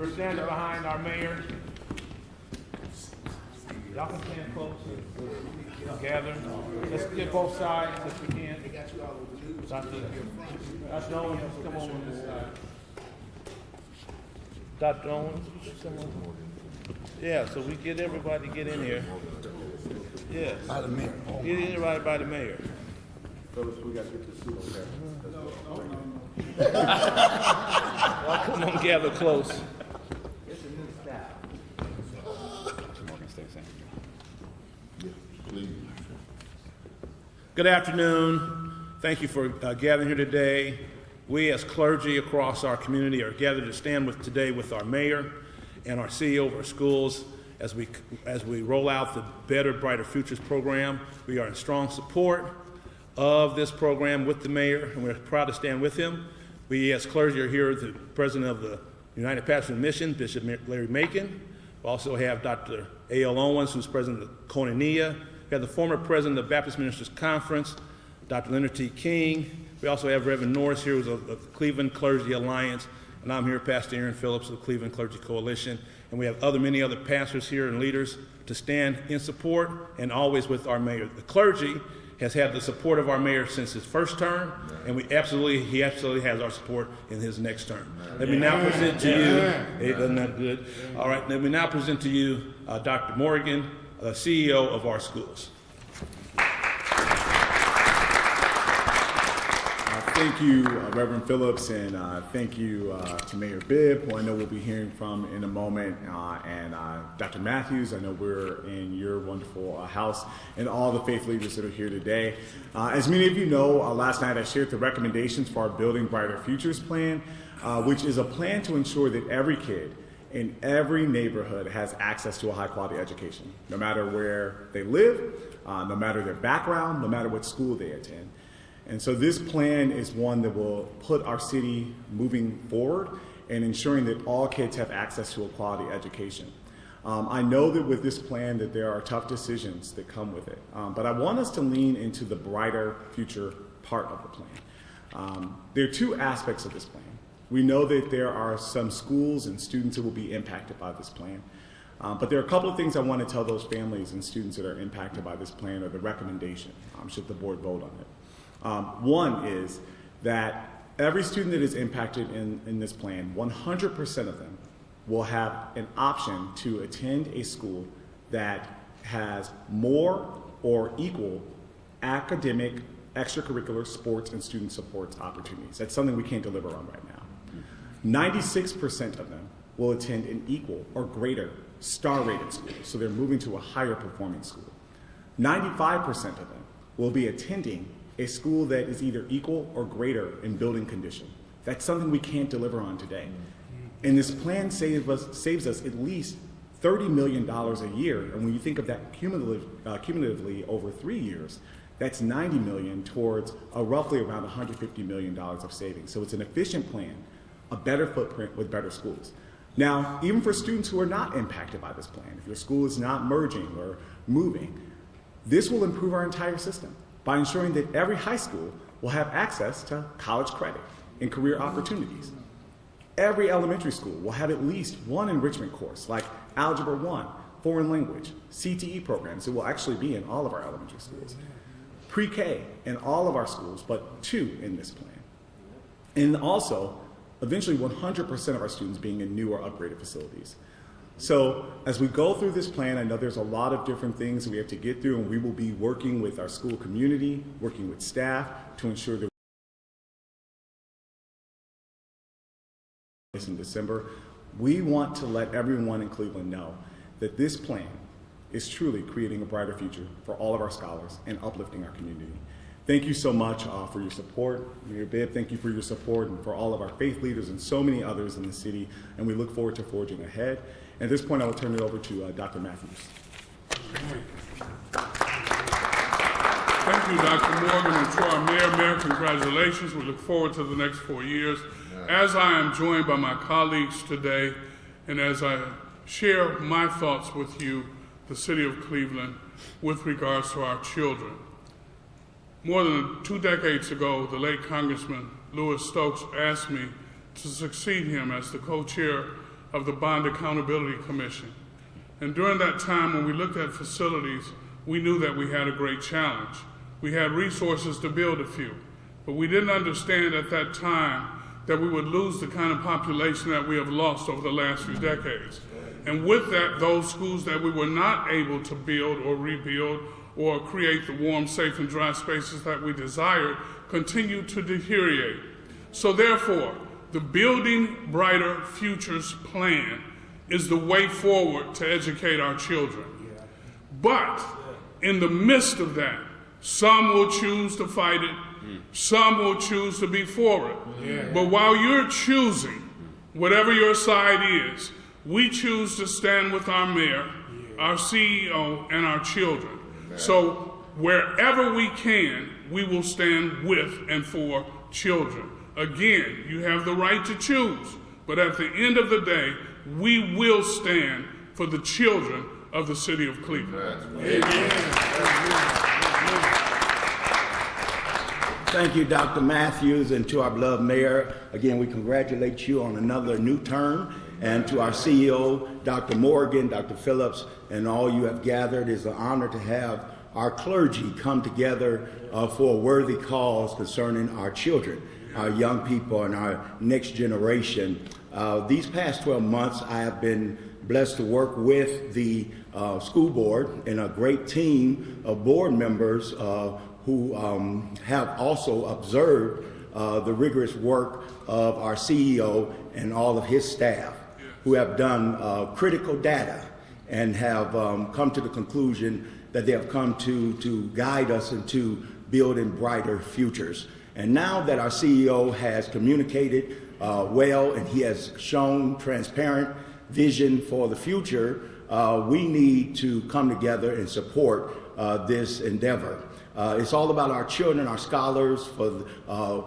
We're standing behind our mayor. Y'all can stand close and gather. Let's get both sides if we can. Dr. Owens, come on this side. Dr. Owens, come on. Yeah, so we get everybody get in here. Yes. By the mayor. Get in right by the mayor. Fellas, we got to get this suit okay. Y'all come on, gather close. Good afternoon. Thank you for gathering here today. We as clergy across our community are gathered to stand today with our mayor and our CEO of our schools as we roll out the Better, Brighter Futures program. We are in strong support of this program with the mayor, and we're proud to stand with him. We as clergy are here, the president of the United Pastors Mission, Bishop Larry Macon. We also have Dr. A.L. Owens, who's president of Koinonia. We have the former president of the Baptist Ministers Conference, Dr. Leonard T. King. We also have Reverend Norris here, who's of the Cleveland Clergy Alliance, and I'm here, Pastor Aaron Phillips of the Cleveland Clergy Coalition. And we have many other pastors here and leaders to stand in support and always with our mayor. The clergy has had the support of our mayor since his first term, and he absolutely has our support in his next term. Let me now present to you, isn't that good? All right, let me now present to you Dr. Morgan, the CEO of our schools. Thank you, Reverend Phillips, and thank you to Mayor Bibb, who I know we'll be hearing from in a moment, and Dr. Matthews. I know we're in your wonderful house, and all the faith leaders that are here today. As many of you know, last night I shared the recommendations for our Building Brighter Futures plan, which is a plan to ensure that every kid in every neighborhood has access to a high-quality education, no matter where they live, no matter their background, no matter what school they attend. And so this plan is one that will put our city moving forward and ensuring that all kids have access to a quality education. I know that with this plan that there are tough decisions that come with it, but I want us to lean into the brighter future part of the plan. There are two aspects of this plan. We know that there are some schools and students that will be impacted by this plan. But there are a couple of things I want to tell those families and students that are impacted by this plan, or the recommendation, should the board vote on it. One is that every student that is impacted in this plan, 100% of them will have an option to attend a school that has more or equal academic, extracurricular, sports, and student support opportunities. That's something we can't deliver on right now. 96% of them will attend an equal or greater star-rated school, so they're moving to a higher performing school. 95% of them will be attending a school that is either equal or greater in building condition. That's something we can't deliver on today. And this plan saves us at least $30 million a year. And when you think of that cumulatively over 3 years, that's $90 million towards roughly around $150 million of savings. So it's an efficient plan, a better footprint with better schools. Now, even for students who are not impacted by this plan, if your school is not merging or moving, this will improve our entire system by ensuring that every high school will have access to college credit and career opportunities. Every elementary school will have at least one enrichment course, like Algebra 1, foreign language, CTE programs that will actually be in all of our elementary schools. Pre-K in all of our schools, but 2 in this plan. And also, eventually 100% of our students being in new or upgraded facilities. So as we go through this plan, I know there's a lot of different things we have to get through, and we will be working with our school community, working with staff to ensure that in December, we want to let everyone in Cleveland know that this plan is truly creating a brighter future for all of our scholars and uplifting our community. Thank you so much for your support. Mayor Bibb, thank you for your support, and for all of our faith leaders and so many others in the city, and we look forward to forging ahead. At this point, I will turn it over to Dr. Matthews. Thank you, Dr. Morgan, and to our mayor, congratulations. We look forward to the next 4 years. As I am joined by my colleagues today, and as I share my thoughts with you, the city of Cleveland, with regards to our children. More than 2 decades ago, the late Congressman Louis Stokes asked me to succeed him as the co-chair of the Bond Accountability Commission. And during that time, when we looked at facilities, we knew that we had a great challenge. We had resources to build a few, but we didn't understand at that time that we would lose the kind of population that we have lost over the last few decades. And with that, those schools that we were not able to build or rebuild or create the warm, safe, and dry spaces that we desired continued to deteriorate. So therefore, the Building Brighter Futures plan is the way forward to educate our children. But in the midst of that, some will choose to fight it, some will choose to be for it. But while you're choosing, whatever your side is, we choose to stand with our mayor, our CEO, and our children. So wherever we can, we will stand with and for children. Again, you have the right to choose, but at the end of the day, we will stand for the children of the city of Cleveland. Thank you, Dr. Matthews, and to our beloved mayor. Again, we congratulate you on another new term. And to our CEO, Dr. Morgan, Dr. Phillips, and all you have gathered, it is an honor to have our clergy come together for a worthy cause concerning our children, our young people, and our next generation. These past 12 months, I have been blessed to work with the school board and a great team of board members who have also observed the rigorous work of our CEO and all of his staff, who have done critical data and have come to the conclusion that they have come to guide us into building brighter futures. And now that our CEO has communicated well and he has shown transparent vision for the future, we need to come together and support this endeavor. It's all about our children, our scholars, for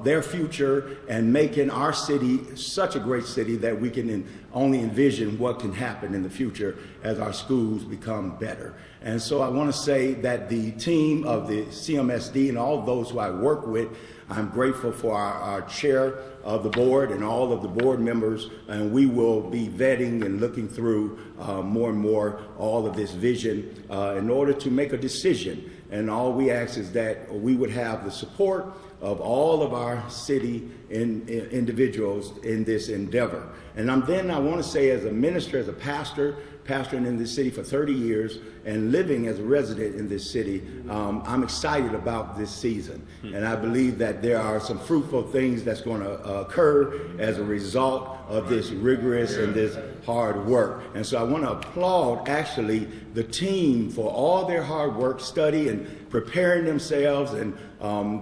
their future, and making our city such a great city that we can only envision what can happen in the future as our schools become better. And so I want to say that the team of the CMSD and all those who I work with, I'm grateful for our chair of the board and all of the board members, and we will be vetting and looking through more and more all of this vision in order to make a decision. And all we ask is that we would have the support of all of our city individuals in this endeavor. And I want to say, as a minister, as a pastor, pastoring in this city for 30 years and living as a resident in this city, I'm excited about this season. And I believe that there are some fruitful things that's going to occur as a result of this rigorous and this hard work. And so I want to applaud actually the team for all their hard work, study and preparing themselves and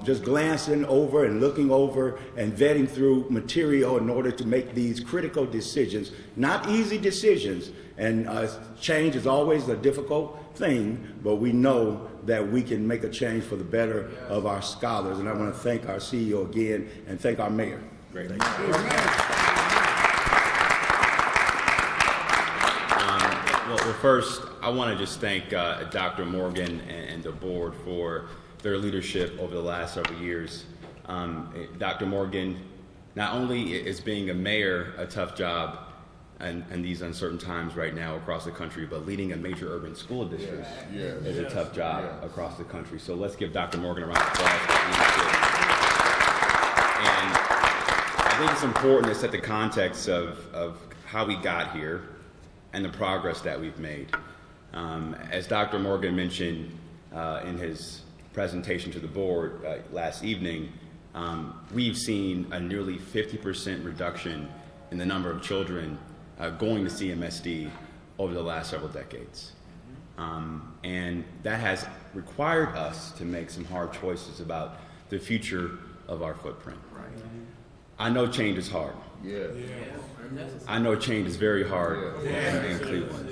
just glancing over and looking over and vetting through material in order to make these critical decisions, not easy decisions. And change is always a difficult thing, but we know that we can make a change for the better of our scholars. And I want to thank our CEO again and thank our mayor. Great. Well, first, I want to just thank Dr. Morgan and the board for their leadership over the last several years. Dr. Morgan, not only is being a mayor a tough job in these uncertain times right now across the country, but leading a major urban school district is a tough job across the country. So let's give Dr. Morgan a round of applause for leadership. And I think it's important to set the context of how we got here and the progress that we've made. As Dr. Morgan mentioned in his presentation to the board last evening, we've seen a nearly 50% reduction in the number of children going to CMSD over the last several decades. And that has required us to make some hard choices about the future of our footprint. I know change is hard. I know change is very hard in Cleveland.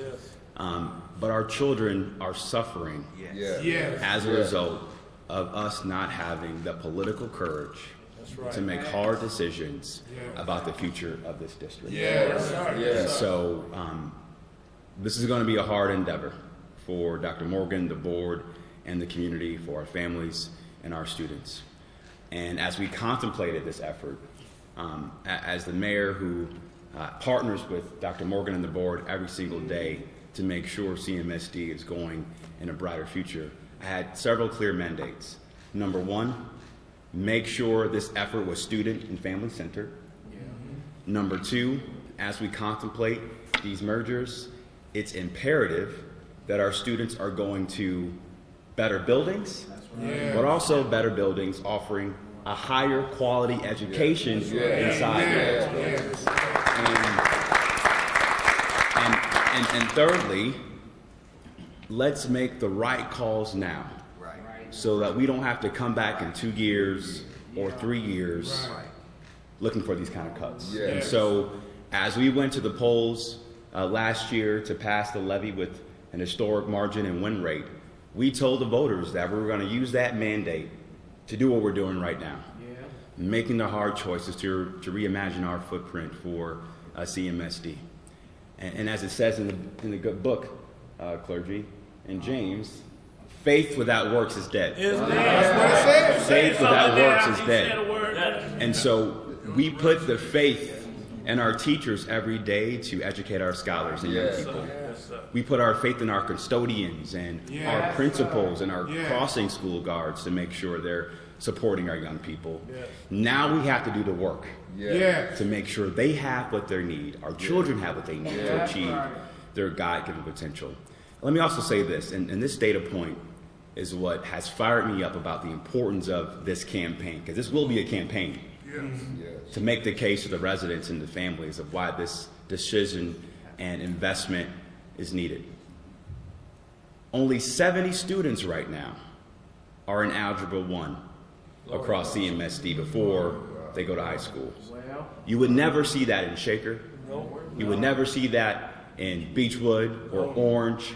But our children are suffering as a result of us not having the political courage to make hard decisions about the future of this district. And so this is going to be a hard endeavor for Dr. Morgan, the board, and the community, for our families and our students. And as we contemplated this effort, as the mayor who partners with Dr. Morgan and the board every single day to make sure CMSD is going in a brighter future. I had several clear mandates. Number one, make sure this effort was student and family centered. Number two, as we contemplate these mergers, it's imperative that our students are going to better buildings, but also better buildings offering a higher quality education inside those. And thirdly, let's make the right calls now so that we don't have to come back in 2 years or 3 years looking for these kind of cuts. And so as we went to the polls last year to pass the levy with an historic margin and win rate, we told the voters that we were going to use that mandate to do what we're doing right now, making the hard choices to reimagine our footprint for CMSD. And as it says in the good book, clergy, in James, faith without works is dead. Faith without works is dead. And so we put the faith in our teachers every day to educate our scholars and young people. We put our faith in our custodians and our principals and our crossing school guards to make sure they're supporting our young people. Now we have to do the work to make sure they have what they need, our children have what they need to achieve their God-given potential. Let me also say this, and this data point is what has fired me up about the importance of this campaign, because this will be a campaign to make the case to the residents and the families of why this decision and investment is needed. Only 70 students right now are in Algebra 1 across CMSD before they go to high school. You would never see that in Shaker. You would never see that in Beechwood or Orange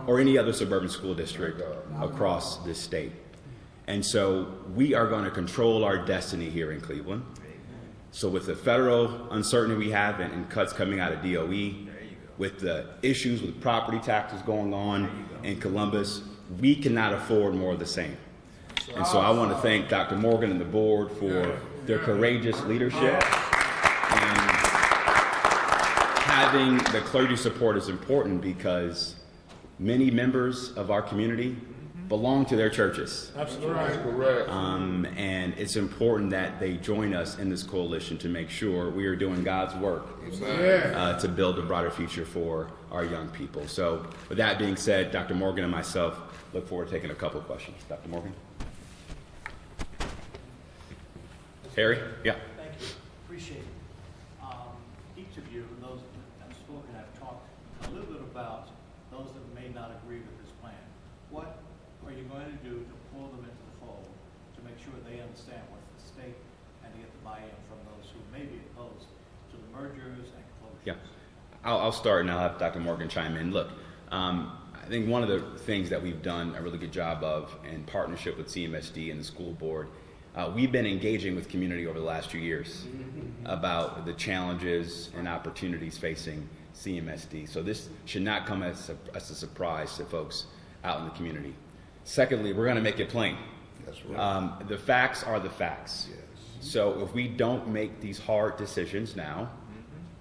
or any other suburban school district across this state. And so we are going to control our destiny here in Cleveland. So with the federal uncertainty we have and cuts coming out of DOE, with the issues with property taxes going on in Columbus, we cannot afford more of the same. And so I want to thank Dr. Morgan and the board for their courageous leadership. And having the clergy support is important because many members of our community belong to their churches. Absolutely. Correct. And it's important that they join us in this coalition to make sure we are doing God's work to build a brighter future for our young people. So with that being said, Dr. Morgan and myself look forward to taking a couple of questions. Dr. Morgan? Harry? Yeah. Thank you. Appreciate it. Each of you, and those that have spoken, have talked a little bit about those that may not agree with this plan. What are you going to do to pull them into the fold to make sure they understand what's at stake and to get the buy-in from those who may be opposed to the mergers and closures? Yeah. I'll start and I'll have Dr. Morgan chime in. Look, I think one of the things that we've done a really good job of in partnership with CMSD and the school board, we've been engaging with community over the last 2 years about the challenges and opportunities facing CMSD. So this should not come as a surprise to folks out in the community. Secondly, we're going to make it plain. That's right. The facts are the facts. Yes. So if we don't make these hard decisions now,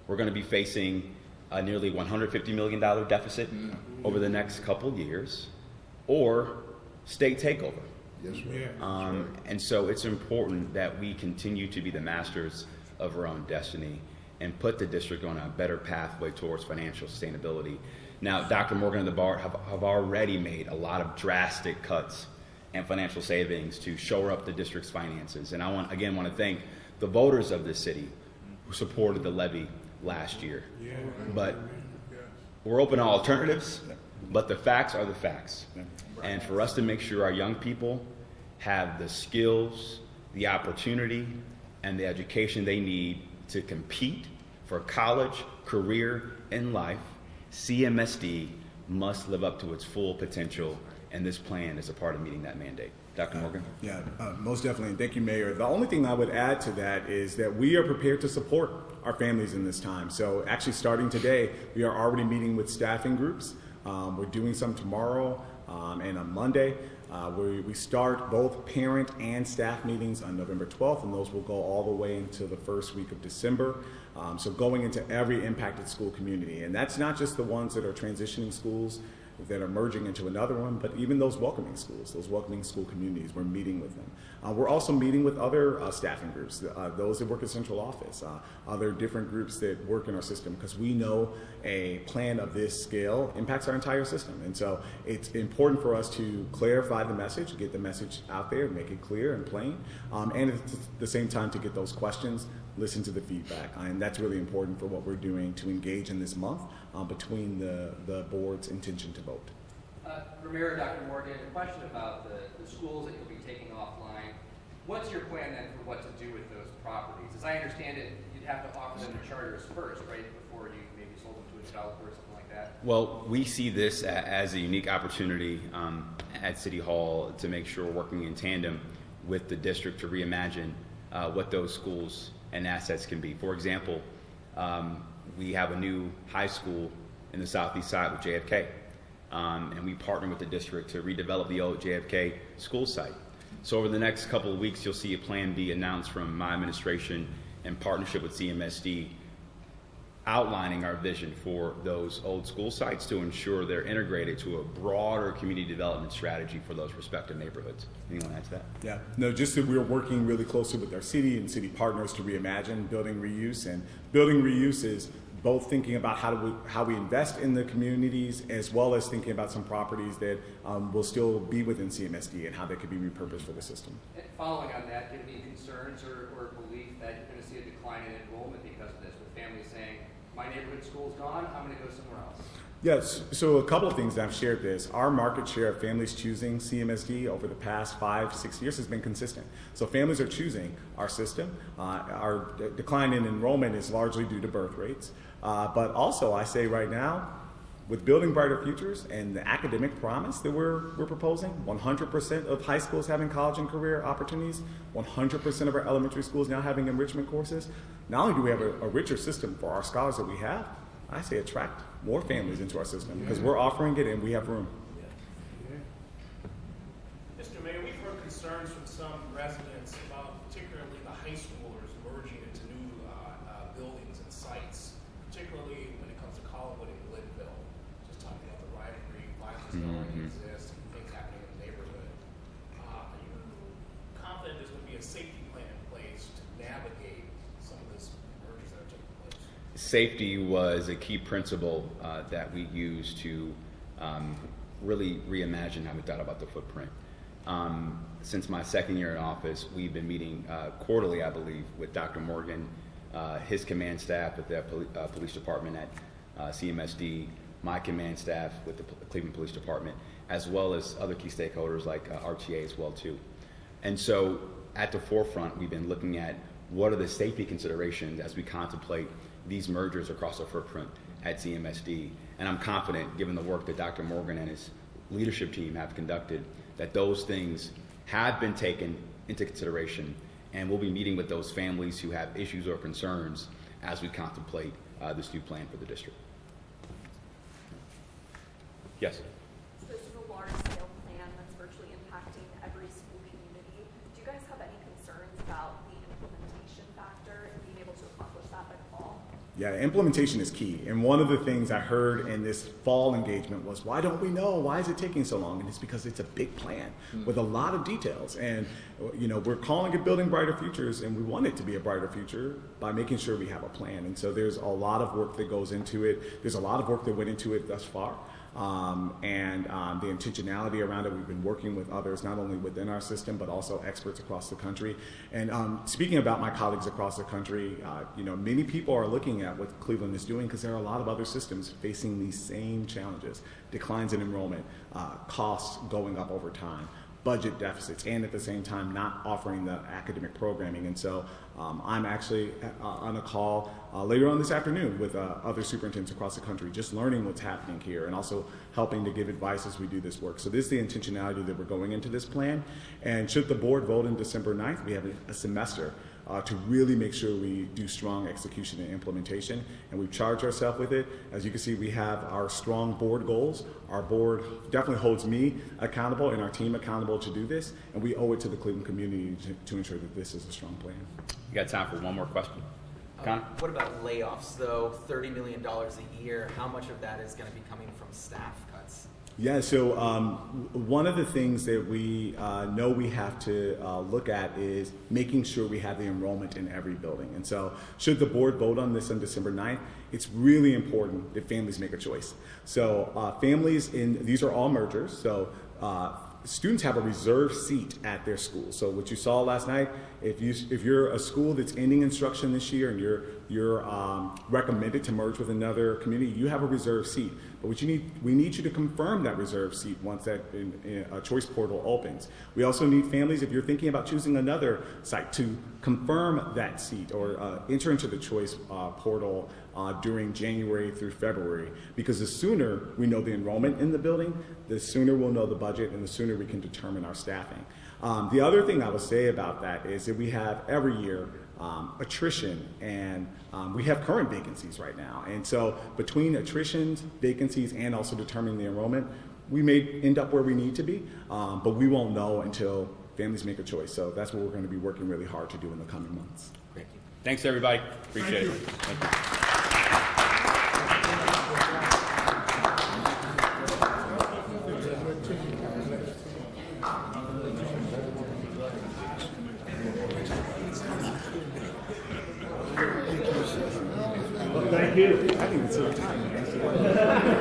we're going to be facing a nearly $150 million deficit over the next couple years, or state takeover. Yes, right. And so it's important that we continue to be the masters of our own destiny and put the district on a better pathway towards financial sustainability. Now, Dr. Morgan and the board have already made a lot of drastic cuts and financial savings to shore up the district's finances. And I want to thank the voters of this city who supported the levy last year. But we're open to alternatives, but the facts are the facts. And for us to make sure our young people have the skills, the opportunity, and the education they need to compete for college, career, and life, CMSD must live up to its full potential, and this plan is a part of meeting that mandate. Dr. Morgan? Yeah, most definitely. And thank you, Mayor. The only thing I would add to that is that we are prepared to support our families in this time. So actually starting today, we are already meeting with staffing groups. We're doing some tomorrow and on Monday We start both parent and staff meetings on November 12th, and those will go all the way into the first week of December. So going into every impacted school community, and that's not just the ones that are transitioning schools that are merging into another one, but even those welcoming schools, those welcoming school communities, we're meeting with them. We're also meeting with other staffing groups, those that work at central office, other different groups that work in our system, because we know a plan of this scale impacts our entire system. And so it's important for us to clarify the message, get the message out there, make it clear and plain, and at the same time to get those questions, listen to the feedback. And that's really important for what we're doing to engage in this month between the board's intention to vote. Ramiro, Dr. Morgan, a question about the schools that you'll be taking offline. What's your plan then for what to do with those properties? As I understand it, you'd have to offer them to charters first, right, before you maybe sold them to a developer or something like that? Well, we see this as a unique opportunity at City Hall to make sure we're working in tandem with the district to reimagine what those schools and assets can be. For example, we have a new high school in the southeast side with JFK, and we partner with the district to redevelop the old JFK school site. So over the next couple of weeks, you'll see a plan be announced from my administration in partnership with CMSD, outlining our vision for those old school sites to ensure they're integrated to a broader community development strategy for those respective neighborhoods. Anyone add to that? Yeah, no, just that we're working really closely with our city and city partners to reimagine building reuse. And building reuse is both thinking about how we invest in the communities, as well as thinking about some properties that will still be within CMSD and how they could be repurposed for the system. And following on that, do you have any concerns or belief that you're going to see a decline in enrollment because of this, with families saying, my neighborhood school's gone, I'm going to go somewhere else? Yes, so a couple of things, and I've shared this. Our market share of families choosing CMSD over the past 5-6 years has been consistent. So families are choosing our system. Our decline in enrollment is largely due to birth rates. But also, I say right now, with Building Brighter Futures and the academic promise that we're proposing, 100% of high schools having college and career opportunities, 100% of our elementary schools now having enrichment courses. Not only do we have a richer system for our scholars that we have, I say attract more families into our system because we're offering it and we have room. Mr. Mayor, we've heard concerns from some residents about particularly the high schoolers merging into new buildings and sites, particularly when it comes to Collinwood and Glenville. Just talking about the rivalry, violence that already exists, and things happening in the neighborhood. Are you confident there's going to be a safety plan in place to navigate some of this mergers that are taking place? Safety was a key principle that we used to really reimagine how we thought about the footprint. Since my second year in office, we've been meeting quarterly, I believe, with Dr. Morgan, his command staff at the police department at CMSD, my command staff with the Cleveland Police Department, as well as other key stakeholders like RTA as well too. And so at the forefront, we've been looking at what are the safety considerations as we contemplate these mergers across our footprint at CMSD. And I'm confident, given the work that Dr. Morgan and his leadership team have conducted, that those things have been taken into consideration, and we'll be meeting with those families who have issues or concerns as we contemplate this new plan for the district. Yes? So this is a large-scale plan that's virtually impacting every school community. Do you guys have any concerns about the implementation factor and being able to accomplish that by the fall? Yeah, implementation is key. And one of the things I heard in this fall engagement was, why don't we know? Why is it taking so long? And it's because it's a big plan with a lot of details. And, you know, we're calling it Building Brighter Futures, and we want it to be a brighter future by making sure we have a plan. And so there's a lot of work that goes into it. There's a lot of work that went into it thus far. The intentionality around it, we've been working with others, not only within our system, but also experts across the country. And speaking about my colleagues across the country, you know, many people are looking at what Cleveland is doing because there are a lot of other systems facing these same challenges: declines in enrollment, costs going up over time, budget deficits, and at the same time not offering the academic programming. And so I'm actually on a call later on this afternoon with other superintendents across the country, just learning what's happening here and also helping to give advice as we do this work. So this is the intentionality that we're going into this plan. And should the board vote in December 9th, we have a semester to really make sure we do strong execution and implementation, and we've charged ourselves with it. As you can see, we have our strong board goals. Our board definitely holds me accountable and our team accountable to do this, and we owe it to the Cleveland community to ensure that this is a strong plan. You got time for one more question? Connor? What about layoffs, though? $30 million a year. How much of that is going to be coming from staff cuts? Yeah, so one of the things that we know we have to look at is making sure we have the enrollment in every building. And so should the board vote on this on December 9th, it's really important that families make a choice. So families these are all mergers, so students have a reserved seat at their school. So what you saw last night, if you're a school that's ending instruction this year and you're recommended to merge with another community, you have a reserved seat. But we need you to confirm that reserved seat once that choice portal opens. We also need families, if you're thinking about choosing another site, to confirm that seat or enter into the choice portal during January through February, because the sooner we know the enrollment in the building, the sooner we'll know the budget and the sooner we can determine our staffing. The other thing I will say about that is that we have every year attrition, and we have current vacancies right now. And so between attritions, vacancies, and also determining the enrollment, we may end up where we need to be, but we won't know until families make a choice. So that's what we're going to be working really hard to do in the coming months. Thank you. Thanks, everybody. Appreciate it. Thank you. Thank you. I think it's so time.